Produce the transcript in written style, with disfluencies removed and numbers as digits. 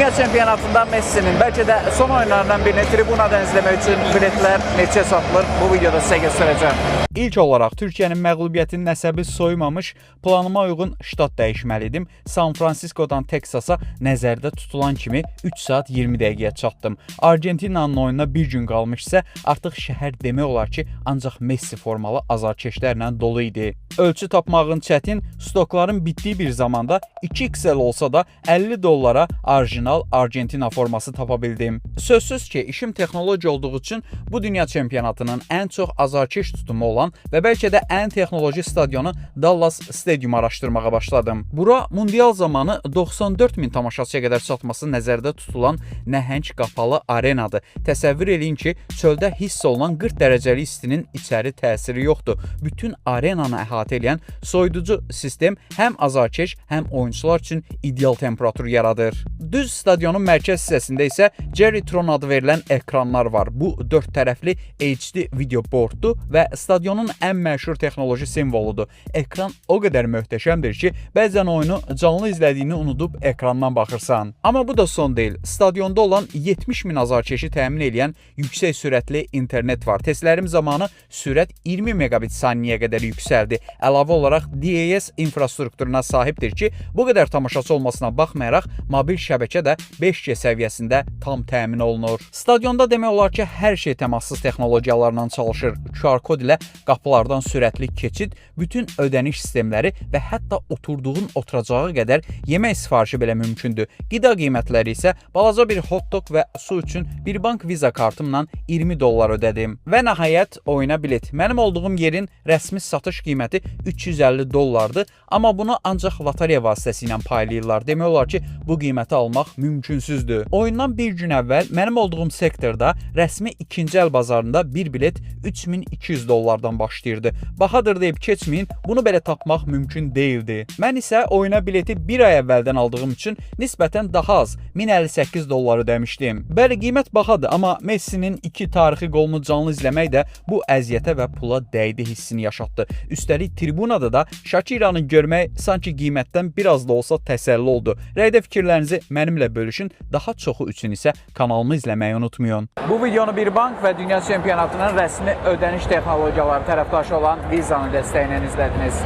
Dünya çempionatında Messi'nin belki de son oyunlarından birini tribunadan izlemek için biletler neçə satılır? Bu videoda size göstereceğim. İlk olarak Türkiye'nin məğlubiyyətinin nəsəbi soymamış, planıma uyğun ştat dəyişməlidim. San Francisco'dan Texas'a nəzərdə tutulan kimi 3 saat 20 dəqiqəyə çatdım. Argentina'nın oyununa bir gün qalmış isə artıq şəhər demək olar ki, ancaq Messi formalı azarkeşlərlə dolu idi. Ölçü tapmağın çətin, stokların bitdiyi bir zamanda 2XL olsa da $50 orijinal Argentina forması tapa bildim. Sözsüz ki, işim texnoloji olduğu üçün bu dünya çempionatının ən çox azarkeş tutumu olan və bəlkə də ən texnoloji stadionu Dallas Stadium araşdırmağa başladım. Bura mundial zamanı 94.000 tamaşaçıya qədər çatması nəzərdə tutulan nəhəng qapalı arenadır. Təsəvvür eləyin ki, çöldə hiss olunan 40 dərəcəli istinin içəri təsiri yoxdur. Bütün arenanı əhatə edən soyuducu sistem həm azarkeş, həm oyunçular üçün ideal temperatur yaradır. Düz stadionun mərkəz hissəsində isə Jerrytron adı verilən ekranlar var. Bu 4 tərəfli HD video boarddur və stadionun ən məşhur texnoloji simvoludur. Ekran o qədər möhtəşəmdir ki, bəzən oyunu canlı izlədiyini unudub ekrandan baxırsan. Amma bu da son deyil. Stadionda olan 70.000 azarkeşi təmin edən yüksək sürətli internet var. Testlərim zamanı sürət 20 megabit saniyəyə qədər yüksəldi. Əlavə olaraq DAS infrastrukturuna sahibdir ki, bu qədər tamaşaçı olmasına baxmayaraq mobil şəbəkə də 5G səviyyəsində tam təmin olunur. Stadionda demək olar ki, hər şey təmassız texnologiyalarla çalışır. QR kod ilə qapılardan sürətli keçid, bütün ödəniş sistemləri və hətta oturduğun oturacağı qədər yemək sifarişi belə mümkündür. Qida qiymətləri isə balaca bir hot dog və su üçün bir bank viza kartımla $20 ödədim. Və nəhayət oyuna bilet. Mənim olduğum yerin rəsmi satış qiyməti $350'dır, amma bunu ancaq lotereya vasitəsilə paylayırlar. Demək olar ki, bu qiyməti almaq mümkünsüzdür. Oyundan bir gün əvvəl mənim olduğum sektorda rəsmi ikinci əl bazarında bir bilet $3200'dan başlayırdı. Bahadır deyib keçməyin, bunu belə tapmaq mümkün değildi. Mən isə oyuna bileti bir ay əvvəldən aldığım üçün nisbətən daha az $1058 ödəmişdim. Bəli, qiymət bahadır, amma Messi'nin 2 tarixi qolunu canlı izləmək də bu əziyyətə və pula dəydi hissini yaşatdı. Üstəlik tribunada da Shakiranı görmək sanki qiymətdən biraz da olsa təsəlli oldu. Rəydə fikirlərinizi mənimlə bölüşün, daha çoxu üçün isə kanalımı izləməyi unutmayın. Bu videonu bir bank və dünya çempionatının rəsmi ödəniş texnologiyaları tərəfdaşı olan Viza'nın dəstəyi ilə izlədiniz.